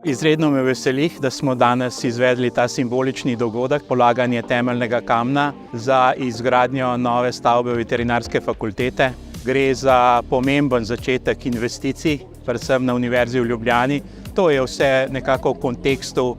Izredno me veseli, da smo danes izvedli ta simbolični dogodek, polaganje temeljnega kamna za izgradnjo nove stavbe veterinarske fakultete. Gre za pomemben začetek investicij, predvsem na Univerzi v Ljubljani. To je vse nekako v kontekstu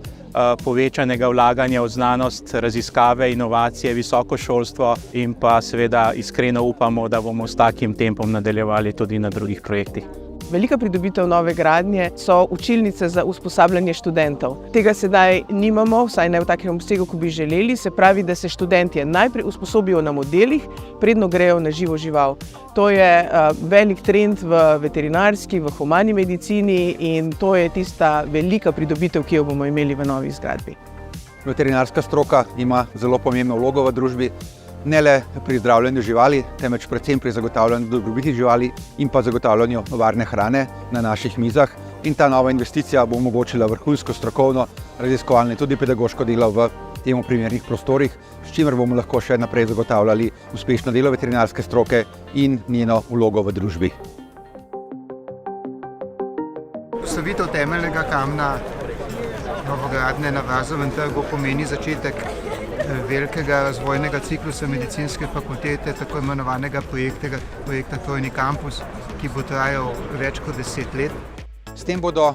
povečanega vlaganja v znanost, raziskave, inovacije, visoko šolstvo in pa seveda iskreno upamo, da bomo s takim tempom nadaljevali tudi na drugih projektih. Velika pridobitev nove gradnje so učilnice za usposabljanje študentov. Tega sedaj nimamo, vsaj ne v takem obsegu, kot bi želeli. Se pravi, da se študentje najprej usposobijo na modelih, predno grejo na živo žival. To je velik trend v veterinarski, v humani medicini in to je tista velika pridobitev, ki jo bomo imeli v novi zgradbi. Veterinarska stroka ima zelo pomembno vlogo v družbi. Ne le pri zdravljenju živali, temveč predvsem pri zagotavljanju dobrobiti živali in pa zagotavljanju varne hrane na naših mizah. In ta nova investicija bo omogočila vrhunsko strokovno, raziskovalno in tudi pedagoško delo v temu primernih prostorih, s čimer bomo lahko še naprej zagotavljali uspešno delo veterinarske stroke in njeno vlogo v družbi. Postavitev temeljnega kamna novogradnje na Vazovem trgu pomeni začetek velikega razvojnega ciklusa medicinske fakultete, tako imenovanega projekta Trojni kampus, ki bo trajal več kot 10 let. S tem bodo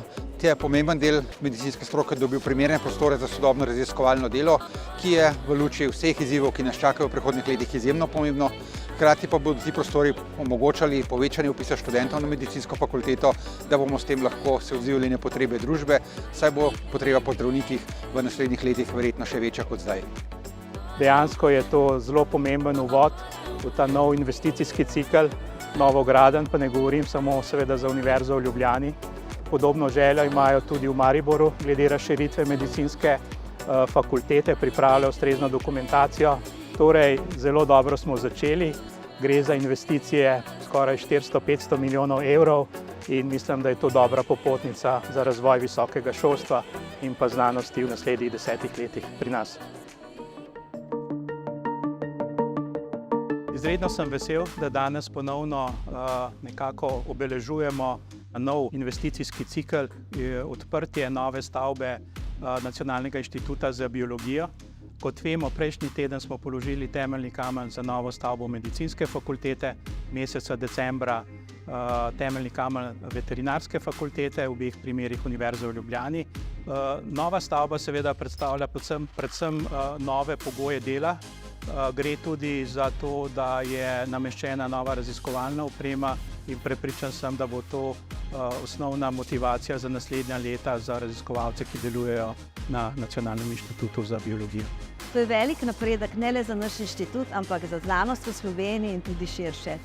pomemben del medicinske stroke dobil primerne prostore za sodobno raziskovalno delo, ki je v luči vseh izzivov, ki nas čakajo v prihodnjih letih, izjemno pomembno. Hkrati pa bodo ti prostori omogočali povečanje vpisa študentov na medicinsko fakulteto, da bomo s tem lahko se odzivali na potrebe družbe, saj bo potreba po zdravnikih v naslednjih letih verjetno še večja kot zdaj. Dejansko je to zelo pomemben uvod v ta nov investicijski cikel, novogradenj, pa ne govorim samo seveda za Univerzo v Ljubljani. Podobno željo imajo tudi v Mariboru glede razširitve medicinske fakultete, pripravljajo ustrezno dokumentacijo. Torej, zelo dobro smo začeli. Gre za investicije skoraj 400–500 milijonov evrov in mislim, da je to dobra popotnica za razvoj visokega šolstva in pa znanosti v naslednjih 10 letih pri nas. Izredno sem vesel, da danes ponovno nekako obeležujemo nov investicijski cikel, odprtje nove stavbe Nacionalnega inštituta za biologijo. Kot vemo, prejšnji teden smo položili temeljni kamen za novo stavbo medicinske fakultete, meseca decembra temeljni kamen veterinarske fakultete, v obeh primerih Univerze v Ljubljani. Nova stavba seveda predstavlja predvsem nove pogoje dela. Gre tudi za to, da je nameščena nova raziskovalna oprema in prepričan sem, da bo to osnovna motivacija za naslednja leta za raziskovalce, ki delujejo na Nacionalnem inštitutu za biologijo. To je velik napredek ne le za naš inštitut, ampak za znanost v Sloveniji in tudi širše.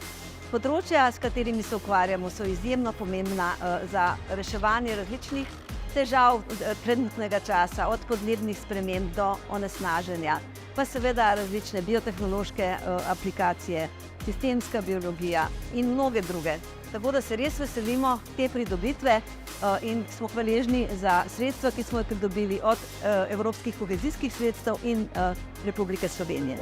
Področja, s katerimi se ukvarjamo, so izjemno pomembna za reševanje različnih težav trenutnega časa, od podnebnih sprememb do onesnaženja, pa seveda različne biotehnološke aplikacije, sistemska biologija in mnoge druge. Tako da se res veselimo te pridobitve in smo hvaležni za sredstva, ki smo jih pridobili od evropskih kohezijskih sredstev in Republike Slovenije.